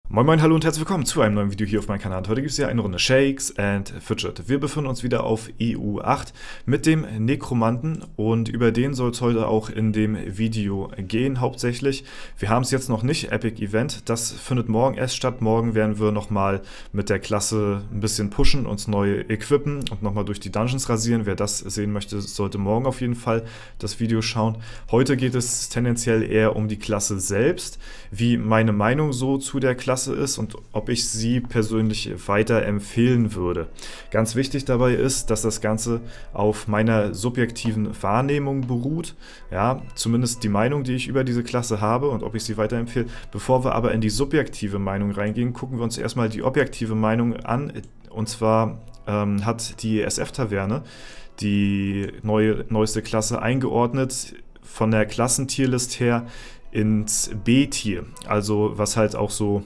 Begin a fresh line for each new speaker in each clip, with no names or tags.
Moin Moin, hallo und herzlich willkommen zu einem neuen Video hier auf meinem Kanal. Heute gibt es ja eine Runde Shakes and Fidget. Wir befinden uns wieder auf EU8 mit dem Nekromanten und über den soll es heute auch in dem Video gehen hauptsächlich. Wir haben es jetzt noch nicht, Epic Event, das findet morgen erst statt. Morgen werden wir nochmal mit der Klasse ein bisschen pushen, uns neu equippen und nochmal durch die Dungeons rasieren. Wer das sehen möchte, sollte morgen auf jeden Fall das Video schauen. Heute geht es tendenziell eher um die Klasse selbst, wie meine Meinung so zu der Klasse ist und ob ich sie persönlich weiterempfehlen würde. Ganz wichtig dabei ist, dass das Ganze auf meiner subjektiven Wahrnehmung beruht, ja, zumindest die Meinung, die ich über diese Klasse habe und ob ich sie weiterempfehle. Bevor wir aber in die subjektive Meinung reingehen, gucken wir uns erstmal die objektive Meinung an, und zwar hat die SF-Taverne die neueste Klasse eingeordnet von der Klassentierlist her ins B-Tier, also was halt auch so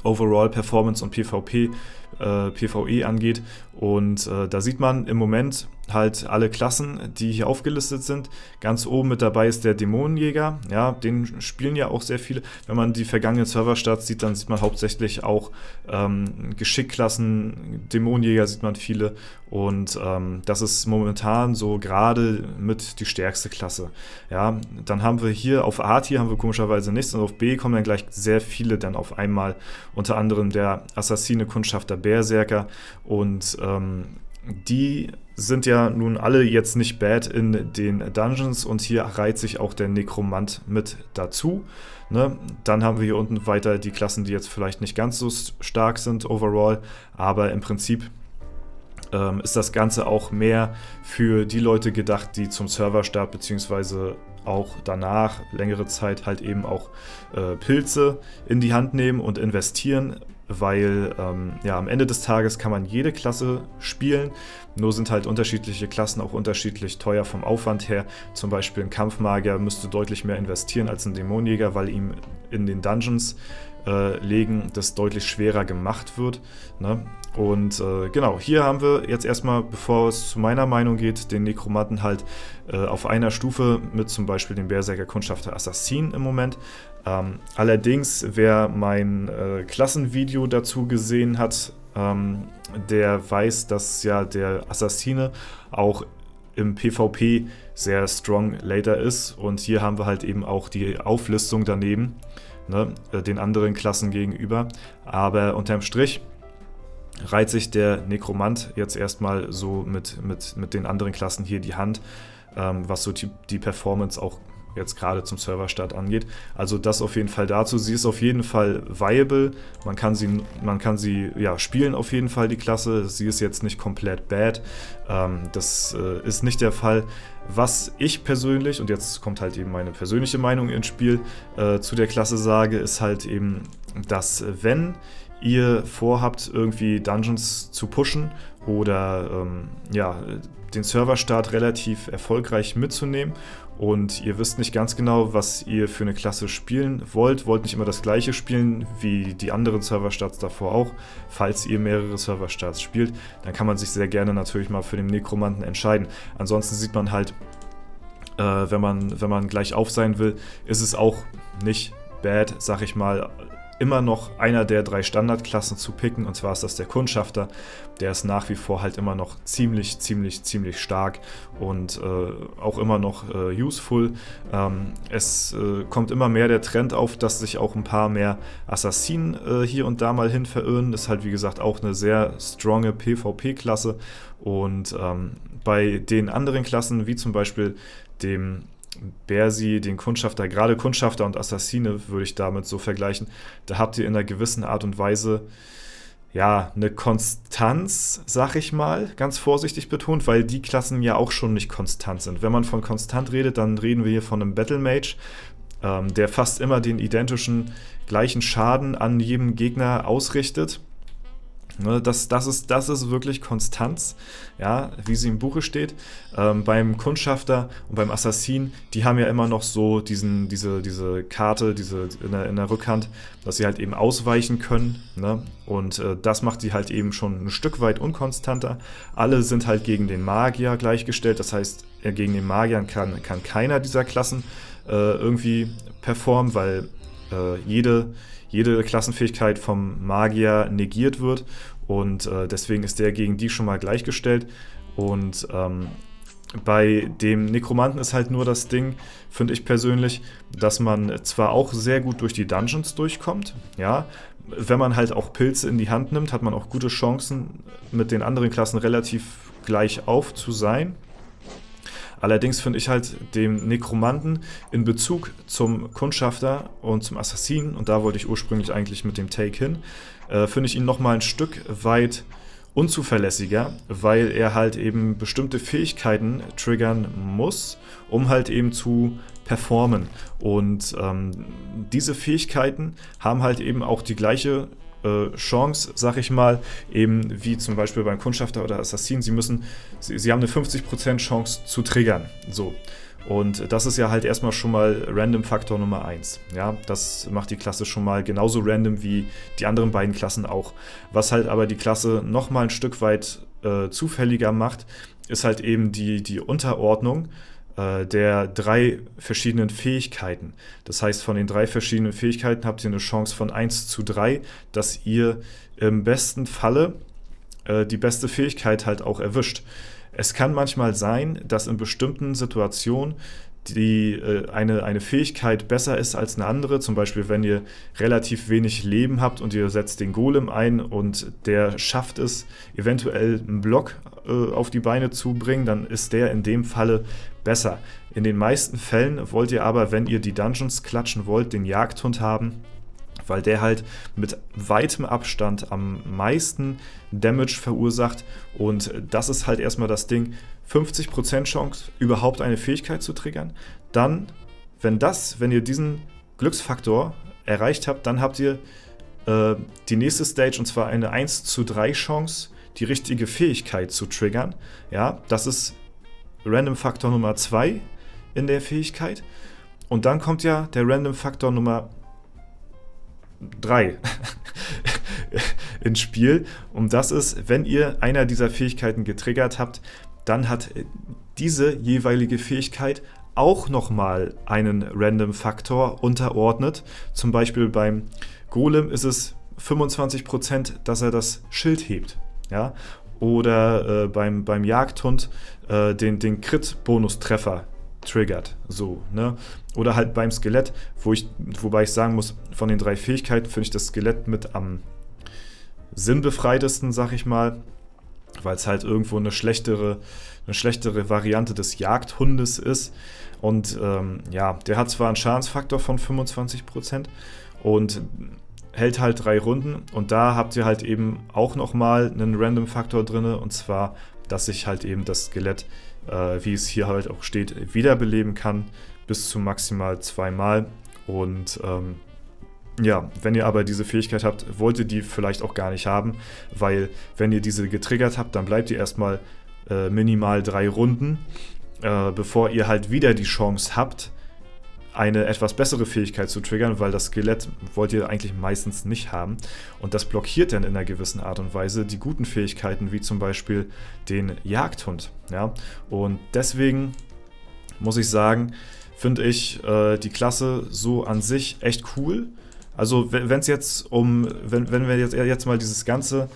Overall Performance und PvE angeht. Und da sieht man im Moment halt alle Klassen, die hier aufgelistet sind. Ganz oben mit dabei ist der Dämonenjäger. Ja, den spielen ja auch sehr viele. Wenn man die vergangenen Serverstarts sieht, dann sieht man hauptsächlich auch Geschickklassen. Dämonenjäger sieht man viele. Und das ist momentan so gerade mit die stärkste Klasse. Ja, dann haben wir hier auf A hier haben wir komischerweise nichts und auf B kommen dann gleich sehr viele dann auf einmal. Unter anderem der Assassine, Kundschafter, Berserker und die sind ja nun alle jetzt nicht bad in den Dungeons und hier reiht sich auch der Nekromant mit dazu. Ne? Dann haben wir hier unten weiter die Klassen, die jetzt vielleicht nicht ganz so stark sind overall, aber im Prinzip ist das Ganze auch mehr für die Leute gedacht, die zum Serverstart bzw. auch danach längere Zeit halt eben auch Pilze in die Hand nehmen und investieren, weil ja, am Ende des Tages kann man jede Klasse spielen, nur sind halt unterschiedliche Klassen auch unterschiedlich teuer vom Aufwand her. Zum Beispiel ein Kampfmagier müsste deutlich mehr investieren als ein Dämonenjäger, weil ihm in den Dungeons legen das deutlich schwerer gemacht wird. Ne? Und genau, hier haben wir jetzt erstmal, bevor es zu meiner Meinung geht, den Nekromanten halt auf einer Stufe mit zum Beispiel dem Berserker, Kundschafter, Assassin im Moment. Allerdings, wer mein Klassenvideo dazu gesehen hat, der weiß, dass ja der Assassine auch im PvP sehr strong later ist. Und hier haben wir halt eben auch die Auflistung daneben, ne, den anderen Klassen gegenüber. Aber unterm Strich reiht sich der Nekromant jetzt erstmal so mit den anderen Klassen hier die Hand, was so die Performance auch jetzt gerade zum Serverstart angeht. Also das auf jeden Fall dazu. Sie ist auf jeden Fall viable. Man kann sie ja spielen auf jeden Fall, die Klasse. Sie ist jetzt nicht komplett bad. Das ist nicht der Fall. Was ich persönlich, und jetzt kommt halt eben meine persönliche Meinung ins Spiel, zu der Klasse sage, ist halt eben, dass wenn ihr vorhabt, irgendwie Dungeons zu pushen oder ja, den Serverstart relativ erfolgreich mitzunehmen und ihr wisst nicht ganz genau, was ihr für eine Klasse spielen wollt nicht immer das gleiche spielen wie die anderen Serverstarts davor auch, falls ihr mehrere Serverstarts spielt, dann kann man sich sehr gerne natürlich mal für den Nekromanten entscheiden. Ansonsten sieht man halt, wenn man gleich auf sein will, ist es auch nicht bad, sag ich mal, immer noch einer der 3 Standardklassen zu picken, und zwar ist das der Kundschafter. Der ist nach wie vor halt immer noch ziemlich stark und auch immer noch useful. Es kommt immer mehr der Trend auf, dass sich auch ein paar mehr Assassinen hier und da mal hin verirren. Das ist halt wie gesagt auch eine sehr stronge PvP-Klasse und bei den anderen Klassen, wie zum Beispiel dem Bersi, den Kundschafter, gerade Kundschafter und Assassine würde ich damit so vergleichen, da habt ihr in einer gewissen Art und Weise ja eine Konstanz, sag ich mal, ganz vorsichtig betont, weil die Klassen ja auch schon nicht konstant sind. Wenn man von konstant redet, dann reden wir hier von einem Battle Mage, der fast immer den identischen gleichen Schaden an jedem Gegner ausrichtet. Ne, das ist wirklich Konstanz, ja, wie sie im Buche steht. Beim Kundschafter und beim Assassin, die haben ja immer noch so diese Karte, in der Rückhand, dass sie halt eben ausweichen können. Ne? Und das macht sie halt eben schon ein Stück weit unkonstanter. Alle sind halt gegen den Magier gleichgestellt, das heißt, gegen den Magier kann keiner dieser Klassen irgendwie performen, weil jede Klassenfähigkeit vom Magier negiert wird und deswegen ist der gegen die schon mal gleichgestellt. Und bei dem Nekromanten ist halt nur das Ding, finde ich persönlich, dass man zwar auch sehr gut durch die Dungeons durchkommt, ja, wenn man halt auch Pilze in die Hand nimmt, hat man auch gute Chancen, mit den anderen Klassen relativ gleich auf zu sein. Allerdings finde ich halt den Nekromanten in Bezug zum Kundschafter und zum Assassinen, und da wollte ich ursprünglich eigentlich mit dem Take hin, finde ich ihn nochmal ein Stück weit unzuverlässiger, weil er halt eben bestimmte Fähigkeiten triggern muss, um halt eben zu performen. Und diese Fähigkeiten haben halt eben auch die gleiche Chance, sag ich mal, eben wie zum Beispiel beim Kundschafter oder Assassin. Sie haben eine 50% Chance zu triggern. So. Und das ist ja halt erstmal schon mal Random-Faktor Nummer 1. Ja, das macht die Klasse schon mal genauso random wie die anderen beiden Klassen auch. Was halt aber die Klasse nochmal ein Stück weit zufälliger macht, ist halt eben die Unterordnung der 3 verschiedenen Fähigkeiten. Das heißt, von den 3 verschiedenen Fähigkeiten habt ihr eine Chance von 1:3, dass ihr im besten Falle die beste Fähigkeit halt auch erwischt. Es kann manchmal sein, dass in bestimmten Situationen eine Fähigkeit besser ist als eine andere. Zum Beispiel, wenn ihr relativ wenig Leben habt und ihr setzt den Golem ein und der schafft es, eventuell einen Block auf die Beine zu bringen, dann ist der in dem Falle besser. In den meisten Fällen wollt ihr aber, wenn ihr die Dungeons klatschen wollt, den Jagdhund haben, weil der halt mit weitem Abstand am meisten Damage verursacht, und das ist halt erstmal das Ding, 50% Chance, überhaupt eine Fähigkeit zu triggern. Dann, wenn ihr diesen Glücksfaktor erreicht habt, dann habt ihr die nächste Stage, und zwar eine 1:3 Chance, die richtige Fähigkeit zu triggern. Ja, das ist Random-Faktor Nummer 2 in der Fähigkeit. Und dann kommt ja der Random-Faktor Nummer 3 ins Spiel. Und das ist, wenn ihr einer dieser Fähigkeiten getriggert habt, dann hat diese jeweilige Fähigkeit auch nochmal einen Random-Faktor unterordnet. Zum Beispiel beim Golem ist es 25%, dass er das Schild hebt. Ja? Oder beim Jagdhund den Crit-Bonustreffer triggert. So, ne? Oder halt beim Skelett, wobei ich sagen muss, von den 3 Fähigkeiten finde ich das Skelett mit am sinnbefreitesten, sag ich mal, weil es halt irgendwo eine schlechtere Variante des Jagdhundes ist. Und ja, der hat zwar einen Schadensfaktor von 25% und hält halt 3 Runden, und da habt ihr halt eben auch nochmal einen Random-Faktor drin, und zwar, dass sich halt eben das Skelett, wie es hier halt auch steht, wiederbeleben kann, bis zu maximal 2 Mal. Und ja, wenn ihr aber diese Fähigkeit habt, wollt ihr die vielleicht auch gar nicht haben, weil wenn ihr diese getriggert habt, dann bleibt ihr erstmal minimal 3 Runden, bevor ihr halt wieder die Chance habt, eine etwas bessere Fähigkeit zu triggern, weil das Skelett wollt ihr eigentlich meistens nicht haben. Und das blockiert dann in einer gewissen Art und Weise die guten Fähigkeiten, wie zum Beispiel den Jagdhund. Ja? Und deswegen muss ich sagen, finde ich die Klasse so an sich echt cool. Also wenn wir jetzt mal dieses ganze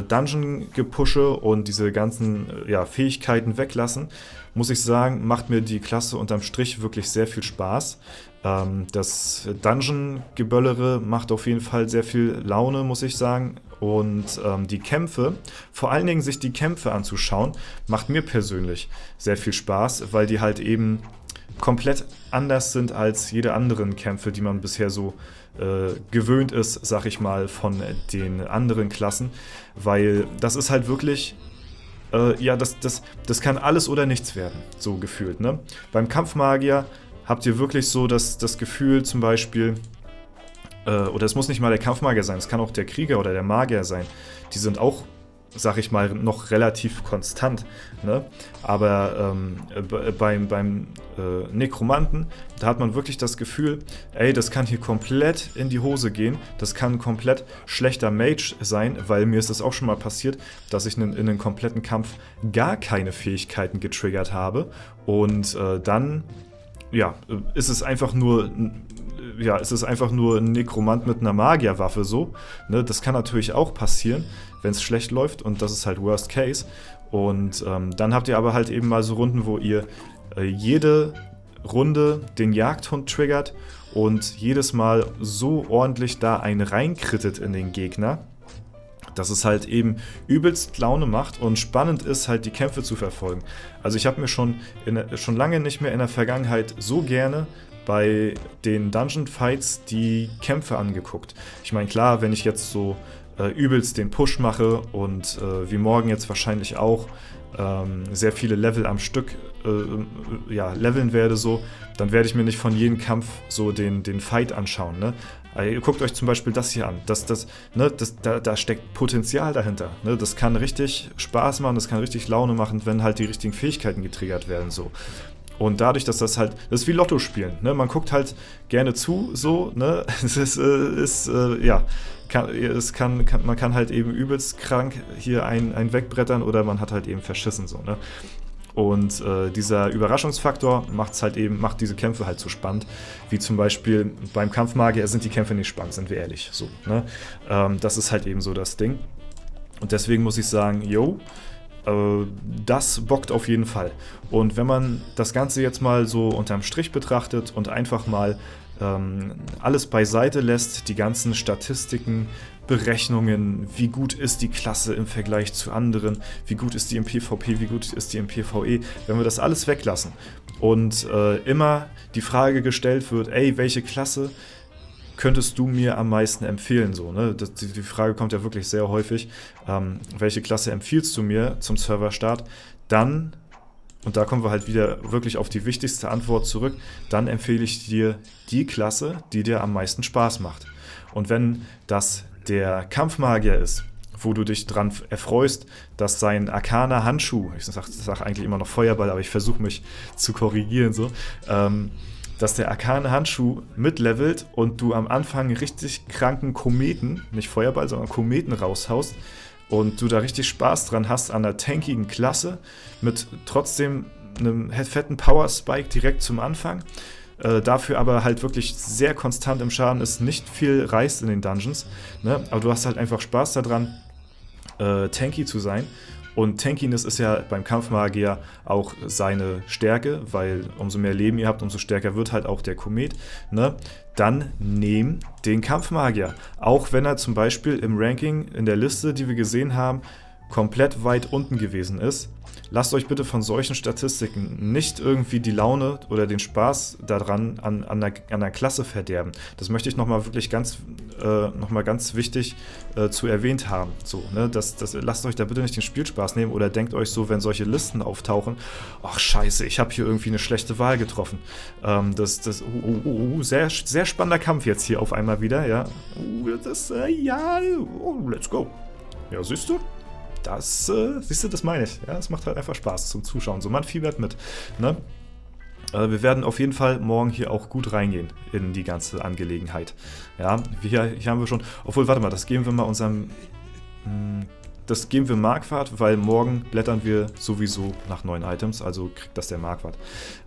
Dungeon-Gepushe und diese ganzen Fähigkeiten weglassen, muss ich sagen, macht mir die Klasse unterm Strich wirklich sehr viel Spaß. Das Dungeon-Geböllere macht auf jeden Fall sehr viel Laune, muss ich sagen. Und die Kämpfe, vor allen Dingen sich die Kämpfe anzuschauen, macht mir persönlich sehr viel Spaß, weil die halt eben komplett anders sind als jede anderen Kämpfe, die man bisher so gewöhnt ist, sag ich mal, von den anderen Klassen. Weil das ist halt wirklich, das kann alles oder nichts werden, so gefühlt. Ne? Beim Kampfmagier habt ihr wirklich so das Gefühl, zum Beispiel, oder es muss nicht mal der Kampfmagier sein, es kann auch der Krieger oder der Magier sein. Die sind auch, sag ich mal, noch relativ konstant. Ne? Aber beim Nekromanten, da hat man wirklich das Gefühl, ey, das kann hier komplett in die Hose gehen. Das kann ein komplett schlechter Mage sein, weil mir ist das auch schon mal passiert, dass ich in einem kompletten Kampf gar keine Fähigkeiten getriggert habe. Und dann, ja, ist es einfach nur ein Nekromant mit einer Magierwaffe so. Ne? Das kann natürlich auch passieren, wenn es schlecht läuft, und das ist halt Worst Case. Und dann habt ihr aber halt eben mal so Runden, wo ihr jede Runde den Jagdhund triggert und jedes Mal so ordentlich da einen reinkrittet in den Gegner, dass es halt eben übelst Laune macht und spannend ist, halt die Kämpfe zu verfolgen. Also ich habe mir schon lange nicht mehr in der Vergangenheit so gerne bei den Dungeon Fights die Kämpfe angeguckt. Ich meine, klar, wenn ich jetzt so übelst den Push mache und wie morgen jetzt wahrscheinlich auch sehr viele Level am Stück leveln werde, so, dann werde ich mir nicht von jedem Kampf so den Fight anschauen. Ne? Also, guckt euch zum Beispiel das hier an. Da steckt Potenzial dahinter. Ne? Das kann richtig Spaß machen, das kann richtig Laune machen, wenn halt die richtigen Fähigkeiten getriggert werden. So. Und dadurch, dass das ist wie Lotto spielen. Ne? Man guckt halt gerne zu, so, ne? Man kann halt eben übelst krank hier einen wegbrettern oder man hat halt eben verschissen, so, ne? Und dieser Überraschungsfaktor macht diese Kämpfe halt so spannend, wie zum Beispiel beim Kampfmagier sind die Kämpfe nicht spannend, sind wir ehrlich, so, ne? Das ist halt eben so das Ding. Und deswegen muss ich sagen, das bockt auf jeden Fall. Und wenn man das Ganze jetzt mal so unterm Strich betrachtet und einfach mal alles beiseite lässt, die ganzen Statistiken, Berechnungen, wie gut ist die Klasse im Vergleich zu anderen, wie gut ist die im PvP, wie gut ist die im PvE, wenn wir das alles weglassen und immer die Frage gestellt wird, ey, welche Klasse könntest du mir am meisten empfehlen? So, ne? Die Frage kommt ja wirklich sehr häufig. Welche Klasse empfiehlst du mir zum Serverstart? Dann, und da kommen wir halt wieder wirklich auf die wichtigste Antwort zurück, dann empfehle ich dir die Klasse, die dir am meisten Spaß macht. Und wenn das der Kampfmagier ist, wo du dich dran erfreust, dass sein arkaner Handschuh, ich sag eigentlich immer noch Feuerball, aber ich versuche mich zu korrigieren, so, dass der arkane Handschuh mitlevelt und du am Anfang richtig kranken Kometen, nicht Feuerball, sondern Kometen raushaust und du da richtig Spaß dran hast an einer tankigen Klasse mit trotzdem einem fetten Power-Spike direkt zum Anfang, dafür aber halt wirklich sehr konstant im Schaden ist, nicht viel reißt in den Dungeons, ne? Aber du hast halt einfach Spaß daran, tanky zu sein. Und Tankiness ist ja beim Kampfmagier auch seine Stärke, weil umso mehr Leben ihr habt, umso stärker wird halt auch der Komet. Ne? Dann nehmt den Kampfmagier. Auch wenn er zum Beispiel im Ranking in der Liste, die wir gesehen haben, komplett weit unten gewesen ist. Lasst euch bitte von solchen Statistiken nicht irgendwie die Laune oder den Spaß daran an der Klasse verderben. Das möchte ich nochmal wirklich ganz wichtig zu erwähnt haben. So, ne? Lasst euch da bitte nicht den Spielspaß nehmen oder denkt euch so, wenn solche Listen auftauchen, ach scheiße, ich habe hier irgendwie eine schlechte Wahl getroffen. Sehr, sehr spannender Kampf jetzt hier auf einmal wieder. Ja, let's go. Ja, siehst du? Das meine ich. Ja, es macht halt einfach Spaß zum Zuschauen. So, man fiebert mit. Ne? Wir werden auf jeden Fall morgen hier auch gut reingehen in die ganze Angelegenheit. Ja, hier haben wir schon. Obwohl, warte mal, das geben wir Marquardt, weil morgen blättern wir sowieso nach neuen Items, also kriegt das der Marquardt.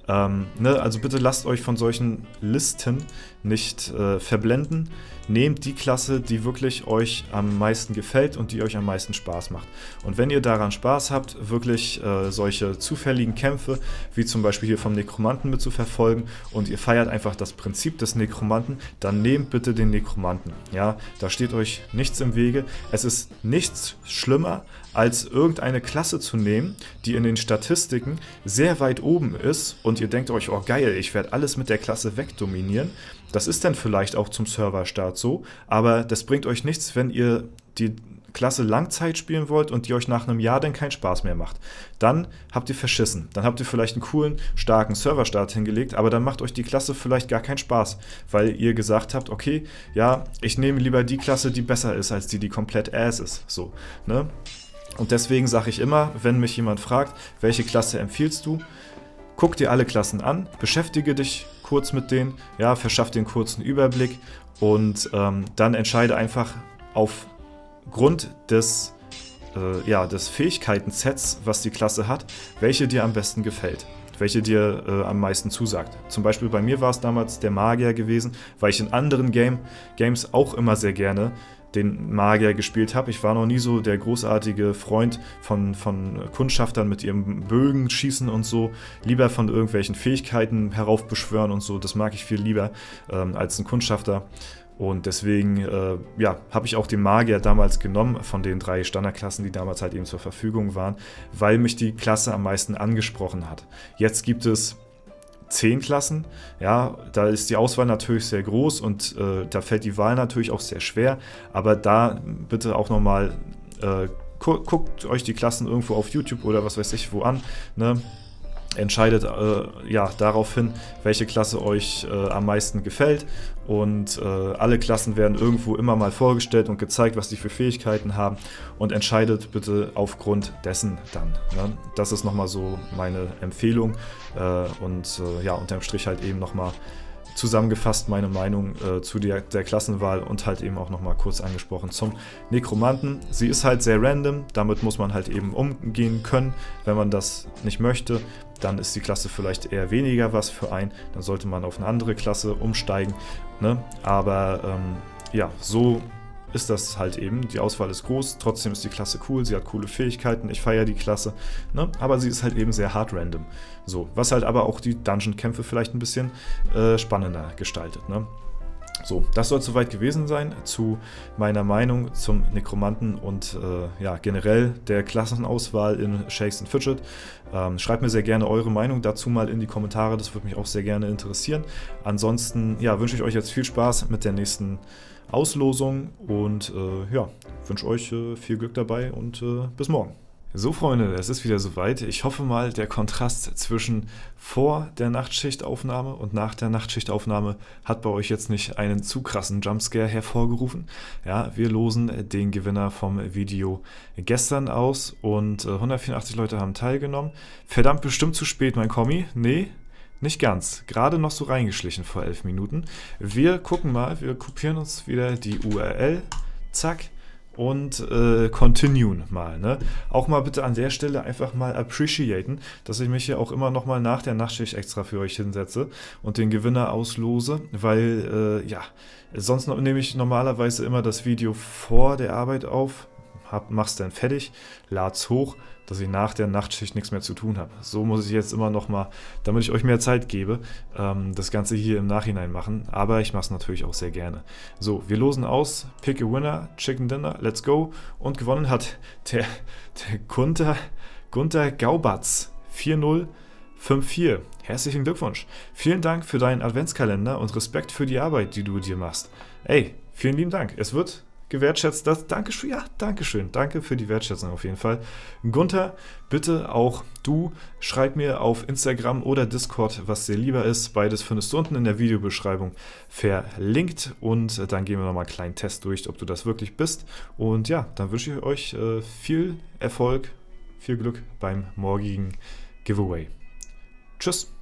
Also bitte lasst euch von solchen Listen nicht verblenden. Nehmt die Klasse, die wirklich euch am meisten gefällt und die euch am meisten Spaß macht. Und wenn ihr daran Spaß habt, wirklich solche zufälligen Kämpfe, wie zum Beispiel hier vom Nekromanten mit zu verfolgen und ihr feiert einfach das Prinzip des Nekromanten, dann nehmt bitte den Nekromanten. Ja, da steht euch nichts im Wege. Es ist nichts schlimmer, als irgendeine Klasse zu nehmen, die in den Statistiken sehr weit oben ist und ihr denkt euch, oh geil, ich werde alles mit der Klasse wegdominieren. Das ist dann vielleicht auch zum Serverstart so, aber das bringt euch nichts, wenn ihr die Klasse Langzeit spielen wollt und die euch nach einem Jahr dann keinen Spaß mehr macht, dann habt ihr verschissen. Dann habt ihr vielleicht einen coolen, starken Serverstart hingelegt, aber dann macht euch die Klasse vielleicht gar keinen Spaß, weil ihr gesagt habt, okay, ja, ich nehme lieber die Klasse, die besser ist, als die komplett ass ist. So, ne? Und deswegen sage ich immer, wenn mich jemand fragt, welche Klasse empfiehlst du, guck dir alle Klassen an, beschäftige dich kurz mit denen, ja, verschaff dir einen kurzen Überblick und dann entscheide einfach aufgrund des Fähigkeiten-Sets, was die Klasse hat, welche dir am besten gefällt, welche dir am meisten zusagt. Zum Beispiel bei mir war es damals der Magier gewesen, weil ich in anderen Games auch immer sehr gerne den Magier gespielt habe. Ich war noch nie so der großartige Freund von Kundschaftern mit ihrem Bögen schießen und so. Lieber von irgendwelchen Fähigkeiten heraufbeschwören und so. Das mag ich viel lieber als ein Kundschafter. Und deswegen habe ich auch den Magier damals genommen von den 3 Standardklassen, die damals halt eben zur Verfügung waren, weil mich die Klasse am meisten angesprochen hat. Jetzt gibt es 10 Klassen, ja, da ist die Auswahl natürlich sehr groß und da fällt die Wahl natürlich auch sehr schwer, aber da bitte auch nochmal guckt euch die Klassen irgendwo auf YouTube oder was weiß ich wo an, ne? Entscheidet darauf hin, welche Klasse euch am meisten gefällt und alle Klassen werden irgendwo immer mal vorgestellt und gezeigt, was die für Fähigkeiten haben und entscheidet bitte aufgrund dessen dann. Ne? Das ist nochmal so meine Empfehlung unterm Strich halt eben nochmal zusammengefasst meine Meinung zu der Klassenwahl und halt eben auch nochmal kurz angesprochen zum Nekromanten. Sie ist halt sehr random, damit muss man halt eben umgehen können. Wenn man das nicht möchte, dann ist die Klasse vielleicht eher weniger was für einen. Dann sollte man auf eine andere Klasse umsteigen. Ne? Aber so ist das halt eben. Die Auswahl ist groß, trotzdem ist die Klasse cool, sie hat coole Fähigkeiten, ich feiere die Klasse, ne? Aber sie ist halt eben sehr hart random. So, was halt aber auch die Dungeon-Kämpfe vielleicht ein bisschen spannender gestaltet, ne? So, das soll soweit gewesen sein zu meiner Meinung zum Nekromanten und generell der Klassenauswahl in Shakes and Fidget. Schreibt mir sehr gerne eure Meinung dazu mal in die Kommentare, das würde mich auch sehr gerne interessieren. Ansonsten wünsche ich euch jetzt viel Spaß mit der nächsten Auslosung und wünsche euch viel Glück dabei und bis morgen. So Freunde, es ist wieder soweit. Ich hoffe mal, der Kontrast zwischen vor der Nachtschichtaufnahme und nach der Nachtschichtaufnahme hat bei euch jetzt nicht einen zu krassen Jumpscare hervorgerufen. Ja, wir losen den Gewinner vom Video gestern aus und 184 Leute haben teilgenommen. Verdammt, bestimmt zu spät, mein Kommi. Nee, nicht ganz. Gerade noch so reingeschlichen vor 11 Minuten. Wir gucken mal, wir kopieren uns wieder die URL. Zack. Und continuen mal. Ne? Auch mal bitte an der Stelle einfach mal appreciaten, dass ich mich hier auch immer noch mal nach der Nachtschicht extra für euch hinsetze und den Gewinner auslose, weil sonst nehme ich normalerweise immer das Video vor der Arbeit auf, mach's dann fertig, lad's hoch, dass ich nach der Nachtschicht nichts mehr zu tun habe. So muss ich jetzt immer noch mal, damit ich euch mehr Zeit gebe, das Ganze hier im Nachhinein machen. Aber ich mache es natürlich auch sehr gerne. So, wir losen aus. Pick a winner, Chicken Dinner, let's go. Und gewonnen hat der Gunther Gaubatz 4054. Herzlichen Glückwunsch. Vielen Dank für deinen Adventskalender und Respekt für die Arbeit, die du dir machst. Ey, vielen lieben Dank. Es wird gewertschätzt. Dankeschön. Ja, Dankeschön. Danke für die Wertschätzung auf jeden Fall. Gunther, bitte auch du, schreib mir auf Instagram oder Discord, was dir lieber ist. Beides findest du unten in der Videobeschreibung verlinkt. Und dann gehen wir nochmal einen kleinen Test durch, ob du das wirklich bist. Und ja, dann wünsche ich euch viel Erfolg, viel Glück beim morgigen Giveaway. Tschüss.